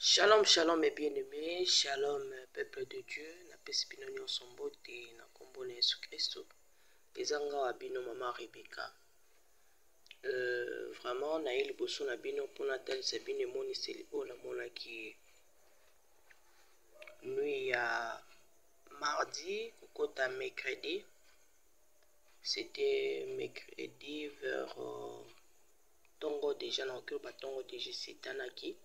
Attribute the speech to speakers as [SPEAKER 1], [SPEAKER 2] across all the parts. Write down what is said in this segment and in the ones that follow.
[SPEAKER 1] Shalom, shalom mes bien-aimés, shalom peuple de Dieu, na pesi bino nyonso mbote na kombo na Yesu Christo. Ezanga wa bino mama Rebecca. Vraiment na ye liboso na bino pona talisa bino emoniseli oyo namonaki nuit ya mardi kokota mercredi. C'était mercredi vers tongo déjà na okelo batongo déjà sitanaki.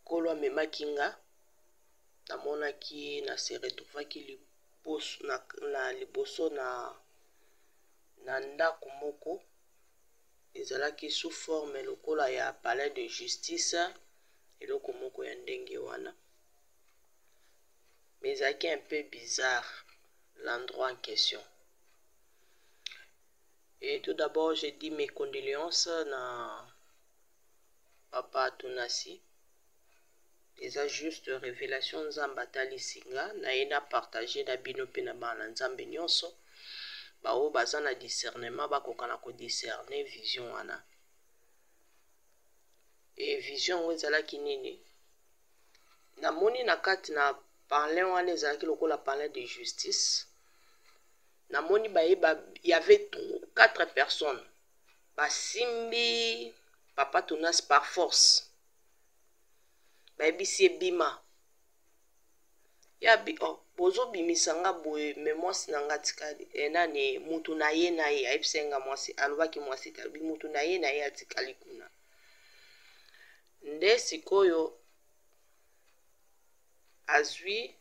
[SPEAKER 1] Kolo amemaki nga namonaki na se retrouvaki liboso na ndako moko ezalaki sous forme lokola ya palais de justice eloko moko ya ndenge wana, mais ezalaki un peu bizarre l'endroit en question. Et tout d'abord je dis mes condoléances na papa Tunasi. Eza juste révélation nzambe atalisi nga na ye na partage na bino mpe na bana nzambe nyonso baoyo baza na discernement bakoka na kodiscerne vision wana. E vision oyo ezalaki nini? Namoni na kati na parlin wana ezalaki lokola parlin de justice. Namoni y avait 4 personnes basimbi papa Tunas par force. Baebisi ebima ya bozo bimisanga boye me mwasi na nga tikali enani mutu na ye ayebisenga mwasi alobaki mwasi talobi mutu na ye atikali kuna. Nde sikoyo azwi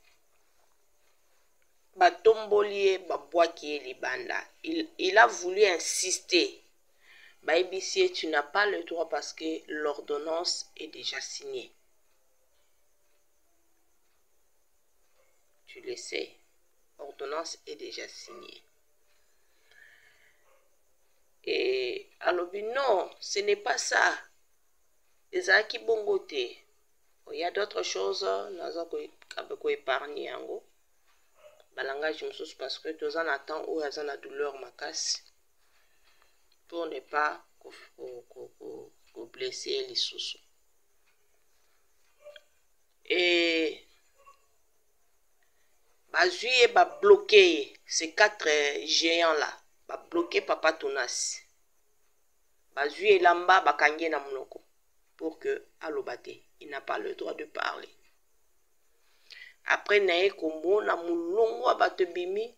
[SPEAKER 1] batomboli ye babwaki ye libanda. Il a voulu insister. Baebisi ye tu n'as pas le droit parce que l'ordonnance est déjà signée. Tu le sais, l'ordonnance est déjà signée. Et alobi non, ce n'est pas ça. Ezaki bongote. Il y a d'autres choses, naza ko épargner yango. Balangage mosusu parce que tous en attend ou aza na douleur makasi. Pour ne pas blesser les sous. Et bazui et ba bloqué ces 4 géants là, ba bloqué papa Tunas. Bazui et lamba ba kangé na monoko pour que alobate, il n'a pas le droit de parler. Après nae kombo na mulongo bato bimi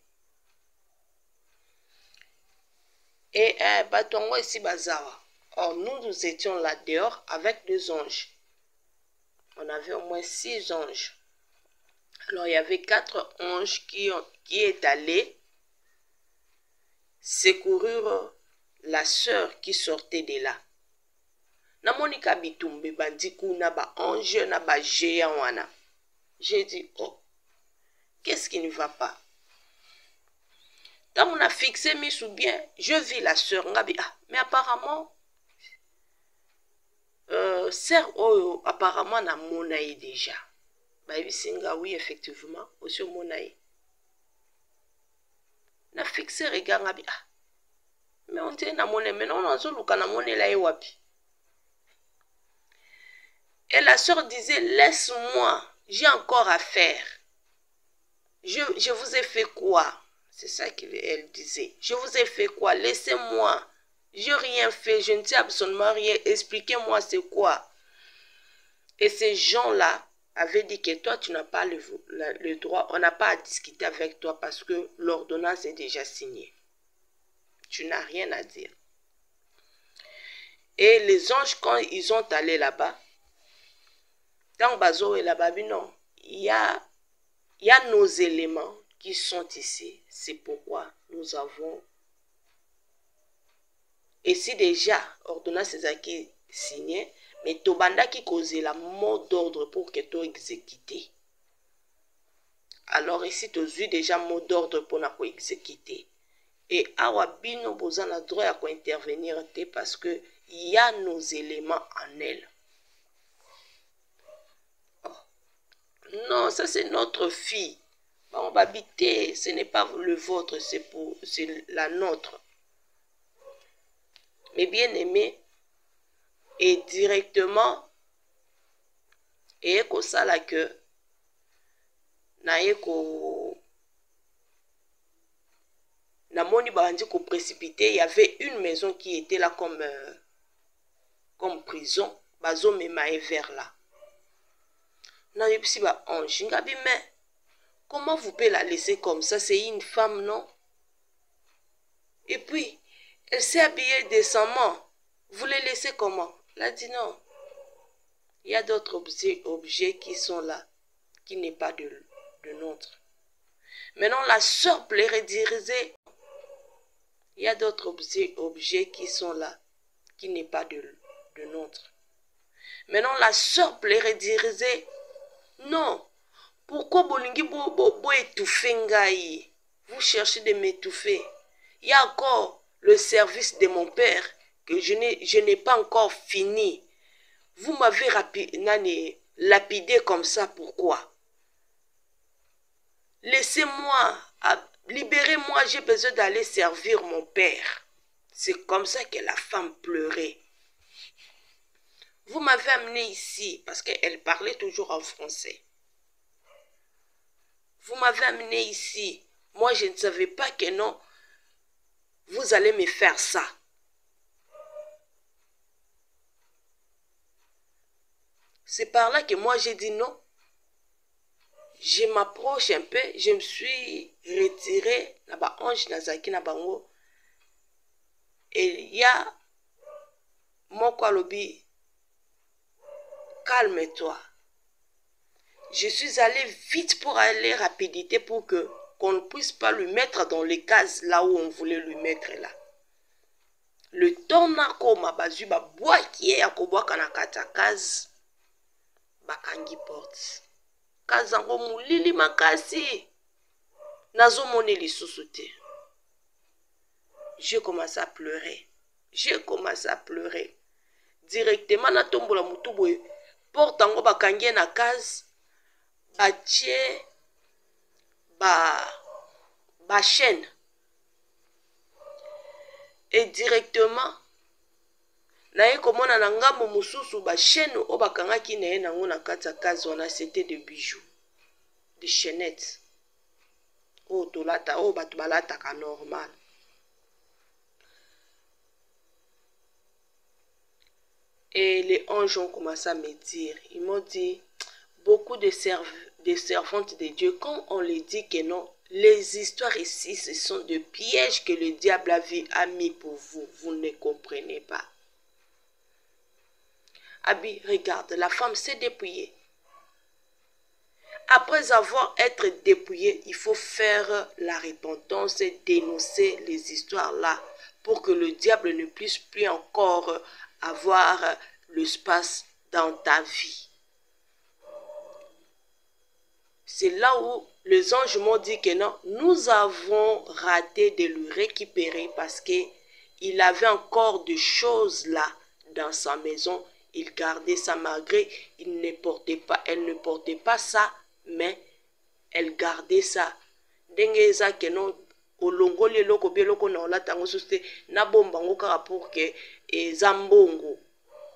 [SPEAKER 1] et batongo ici bazawa. Or nous étions là dehors avec 2 anges. On avait au moins 6 anges. Alors il y avait 4 anges qui est allé secourir la sœur qui sortait de là. Namonika bitumbe bandiku na ba ange na ba géant wana. J'ai dit oh, qu'est-ce qui ne va pas? Quand on a fixé mis sous bien, je vis la sœur ngabi mais apparemment sœur oh apparemment na monaï déjà. Singa oui effectivement aussi monaï. Na fixé regard ngabi mais on dit na moné mais non on zoluka na moné la wapi. Et la sœur disait laisse-moi, j'ai encore à faire. Je vous ai fait quoi? C'est ça qu'elle disait. Je vous ai fait quoi? Laissez-moi. Je n'ai rien fait, je ne sais absolument rien. Expliquez-moi c'est quoi. Et ces gens-là avaient dit que toi, tu n'as pas le droit, on n'a pas à discuter avec toi parce que l'ordonnance est déjà signée. Tu n'as rien à dire. Et les anges, quand ils sont allés là-bas, dans Bazo et là-bas, non, il y a nos éléments qui sont ici. C'est pourquoi nous avons... Et si déjà, ordonnance est signée, mais Tobanda qui cause la mot d'ordre pour que tu exécuté. Alors ici, tu as eu déjà mot d'ordre pour nous exécuter. Et Awabino Bozan a droit à intervenir parce que il y a nos éléments en elle. Non, ça c'est notre fille. On va habiter, ce n'est pas le vôtre, c'est la nôtre. Mes bien-aimés, et directement, et que ça là que, namoni bandi ko précipité, il y avait une maison qui était là comme prison, bazo memae vers là. Na yepsi ba ange, ngabi mais comment vous pouvez la laisser comme ça? C'est une femme, non? Et puis, elle s'est habillée décemment. Vous les laissez comment? Elle a dit non. Il y a d'autres objets qui sont là, qui n'est pas de nôtre. Maintenant, la sœur pleurait, disait, il y a d'autres objets qui sont là, qui n'est pas de nôtre. Maintenant, la sœur pleurait, disait, non. Pourquoi bolingi bo étouffer ngai? Vous cherchez de m'étouffer. Il y a encore le service de mon père que je n'ai pas encore fini. Vous m'avez lapidé comme ça, pourquoi? Laissez-moi, libérez-moi, j'ai besoin d'aller servir mon père. C'est comme ça que la femme pleurait. Vous m'avez amené ici, parce qu'elle parlait toujours en français. Vous m'avez amené ici. Moi, je ne savais pas que non, vous allez me faire ça. C'est par là que moi, j'ai dit non. Je m'approche un peu, je me suis retiré. Naba ange nazaki nabango. Et il y a mon kolobi. Calme-toi. Je suis allé vite pour aller rapidité pour que qu'on ne puisse pas lui mettre dans les cases là où on voulait lui mettre là. Le temps n'a comme bazu ba bois qui est à koboa kanakata case bakangi porte. Kazango mulili makasi nazo moneli susute. J'ai commencé à pleurer. J'ai commencé à pleurer. Directement na tombola mutuboye porte ango bakangi na case. Batie ba chaîne et directement naye komona na ngambo mususu ba chaîne o bakangaki naye nango na kati ya kazi wana c'était de bijoux, de chaînettes o tolata o batu balataka normal. Et les anges ont commencé à me dire, ils m'ont dit, beaucoup de servantes de Dieu, quand on les dit que non, les histoires ici, ce sont des pièges que le diable a mis pour vous. Vous ne comprenez pas. Abi, regarde, la femme s'est dépouillée. Après avoir été dépouillée, il faut faire la repentance et dénoncer les histoires là pour que le diable ne puisse plus encore avoir l'espace dans ta vie. C'est là où les anges m'ont dit que non, nous avons raté de le récupérer parce qu'il avait encore des choses là dans sa maison. Il gardait ça malgré, elle ne portait pas ça, mais elle gardait ça. Dengeza que non, olongo leloko bieloko na olatango suste na bombango kaka pour que zambongo.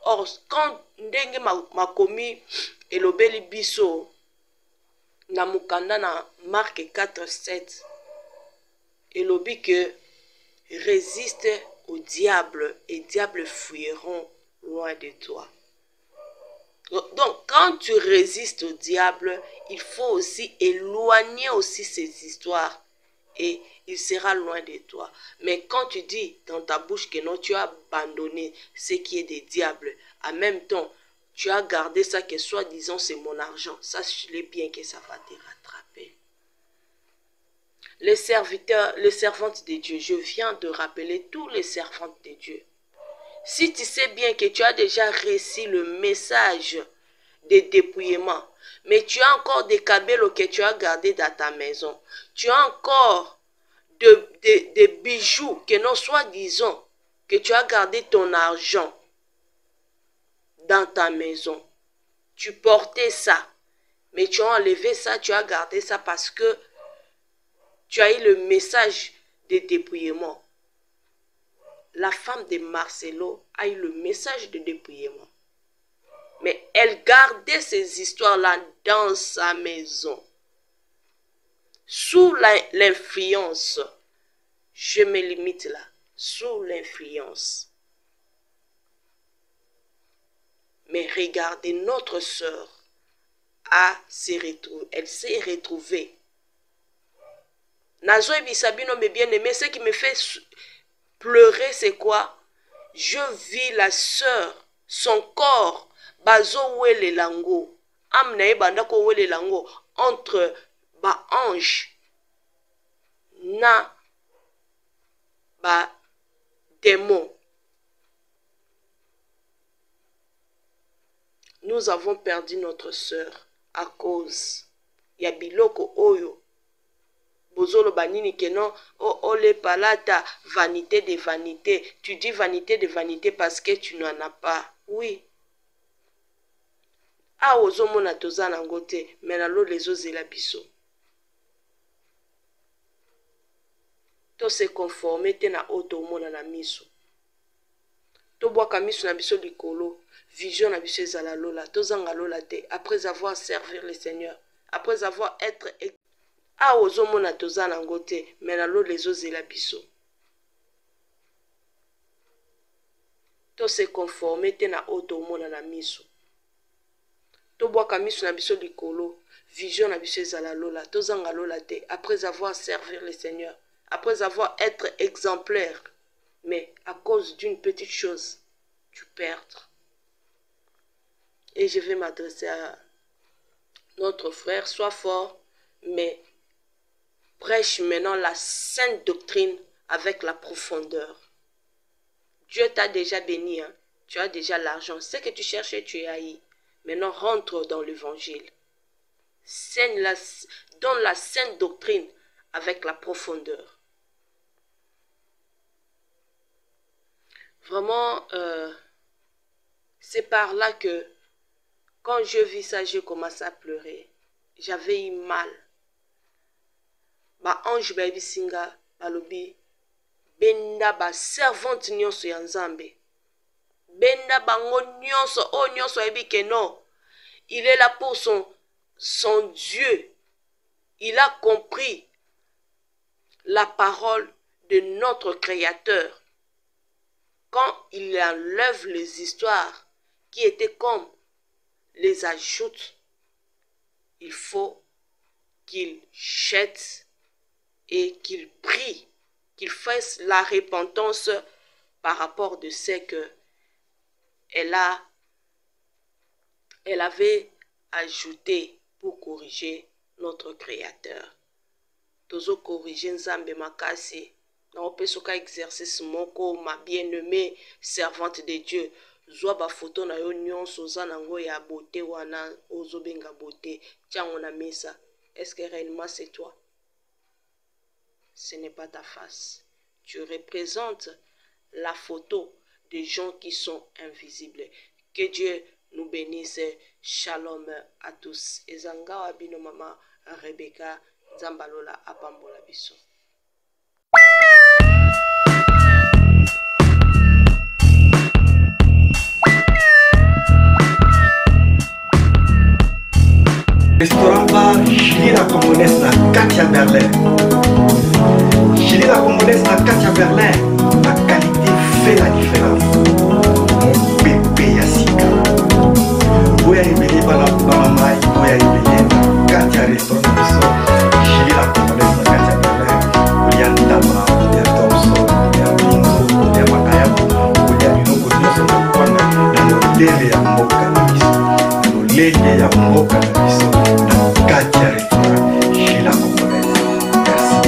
[SPEAKER 1] Or, quand ndenge makomi elobeli biso na mukanda na Marc 4:7 elobi que résiste au diable et diable fuiront loin de toi. Donc, quand tu résistes au diable, il faut aussi éloigner aussi ces histoires et il sera loin de toi. Mais quand tu dis dans ta bouche que non, tu as abandonné ce qui est des diables, en même temps, tu as gardé ça que soi-disant c'est mon argent, sache-le bien que ça va te rattraper. Les serviteurs, les servantes de Dieu, je viens de rappeler tous les servantes de Dieu. Si tu sais bien que tu as déjà reçu le message de dépouillement, mais tu as encore des cabelos que tu as gardés dans ta maison, tu as encore des bijoux que non soi-disant que tu as gardé ton argent dans ta maison. Tu portais ça, mais tu as enlevé ça, tu as gardé ça parce que tu as eu le message de dépouillement. la femme de Marcelo a eu le message de dépouillement. Mais elle gardait ces histoires-là dans sa maison. Sous l'influence, je me limite là, sous l'influence. Mais regardez, notre sœur elle s'est retrouvée. Nazo et Bisabino, mes bien-aimés, ce qui me fait pleurer, c'est quoi? Je vis la sœur, son corps, bazo wele lango, amnae bandako wele lango, entre ba ange, na ba démon. Nous avons perdu notre sœur à cause ya biloko oyo. Bozolo banini kenon ole palata, vanité de vanité. Tu dis vanité de vanité parce que tu n'en as pas. Oui. Ah ozomo na toza nango te, mais nalo lezo zela biso. To se conformer te na oto mona na miso. To boaka miso na biso likolo. Vision na biso ezala lola, tozanga lola te, après avoir servi le Seigneur, après avoir être a ozomona toza nango te, mais nalo lezo zela biso. To se conformer te na oto mona na miso. To boaka miso na biso likolo, vision na biso ezala lola, tozanga lola te, après avoir servi le Seigneur, après avoir être exemplaire, mais à cause d'une petite chose, tu perds. Et je vais m'adresser à notre frère, sois fort, mais prêche maintenant la sainte doctrine avec la profondeur. Dieu t'a déjà béni, hein? Tu as déjà l'argent. Ce que tu cherchais, tu as eu. Maintenant, rentre dans l'évangile. Donne la sainte doctrine avec la profondeur. Vraiment, c'est par là que quand je vis ça, je commence à pleurer. J'avais eu mal. Ba ange ba bisinga balobi benda ba servante nyonso ya Nzambe. Benda bango nyonso o nyonso ebi que non. Il est là pour son Dieu. Il a compris la parole de notre Créateur. Quand il enlève les histoires qui étaient comme les ajoute, il faut qu'il jette et qu'il prie, qu'il fasse la repentance par rapport de ce que elle avait ajouté pour corriger notre Créateur. Tozo corriger Nzambe makasi. Na opesoka exercice moko ma bien-aimée servante de Dieu. Zwa ba photo na yo nyonso za nango ya beauté wana ozobenga beauté. Tiens on a mis ça. Est-ce que réellement c'est toi? Ce n'est pas ta face. Tu représentes la photo des gens qui sont invisibles. Que Dieu nous bénisse. Shalom à tous. Ezanga wabino mama Rebecca Zambalola apambola biso.
[SPEAKER 2] Restaurant bar Julie la Congolaise na Katia Berlin. Julie la Congolaise na Katia Berlin. La qualité fait la différence. Bébé Yassika. Boya Ibeli Balamai, Boya Ibeli na Katia Restaurant Biso. Julie la Congolaise na Katia Berlin. William Dama, William Thompson, William Bingo, William Makayabo, William Bingo, Nyonso na Kwanga, na Lodele ya Mboka na Biso. Lolele ya Mboka na Biso. Katia Restaurant, Julie la Congolaise. Merci.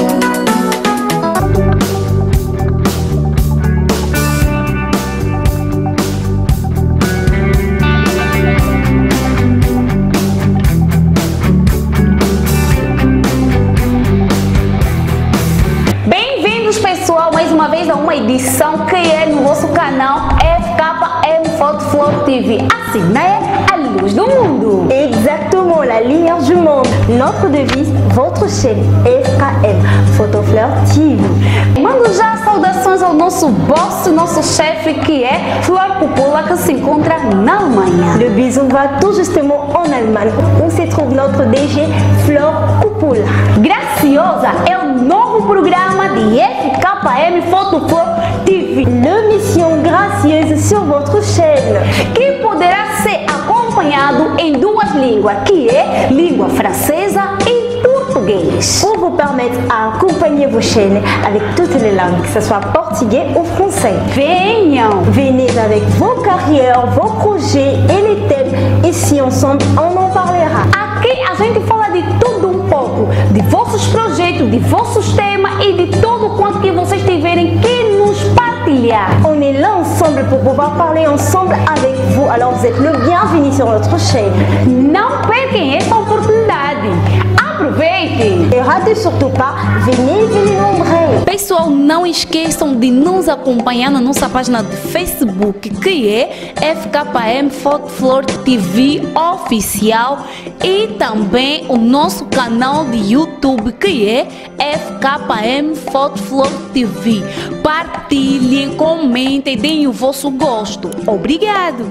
[SPEAKER 3] Bem-vindos, pessoal, mais uma vez a uma edição que é no vosso canal FKM Photo Flow TV. Assim, né? A luz do mundo.
[SPEAKER 4] Exactement, la lumière du monde. Notre devise, votre chaîne FKM Photo Flow TV.
[SPEAKER 3] Mando já saudações ao o nosso boss, nosso chefe, que é Flor Coppola, que se encontra na Alemanha.
[SPEAKER 4] Le bisou va tout justement en Allemagne, où se trouve notre DG Flor Coppola.
[SPEAKER 3] Graciosa é o novo programa de FKM Photo Flor TV.
[SPEAKER 4] L'émission gracieuse sur votre chaîne.
[SPEAKER 3] Que poderá ser acompanhado em duas línguas, que é língua francesa e português.
[SPEAKER 4] Pour vous permettre d'accompagner vos chaînes avec toutes les langues, que ce soit portugais ou français.
[SPEAKER 3] Venham!
[SPEAKER 4] Venez avec vos carrières, vos projets et les thèmes. Ici ensemble, on en parlera.
[SPEAKER 3] Aqui a gente fala de tudo um pouco, de vossos projetos, de vossos temas e de tudo quanto que vocês tiverem que nos partilhar.
[SPEAKER 4] On est là ensemble pour pouvoir parler ensemble avec vous. Alors vous êtes le bienvenu sur notre chaîne.
[SPEAKER 3] Não percam essa oportunidade. Aproveitem!
[SPEAKER 4] Et ratez surtout pas, venez nombreux.
[SPEAKER 3] Pessoal, não esqueçam de nos acompanhar na nossa página de Facebook, que é FKM Photo Flor TV Oficial, e também o nosso canal de YouTube, que é FKM Photo Flor TV. Partilhem, comentem, deem o vosso gosto. Obrigado!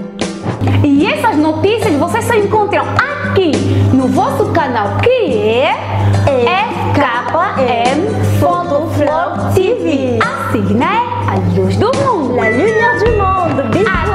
[SPEAKER 3] E essas notícias vocês só encontram aqui no vosso canal, que é FKM Photo Flor TV. Assim, né? A luz do mundo.
[SPEAKER 4] La lumière du monde. Bisous.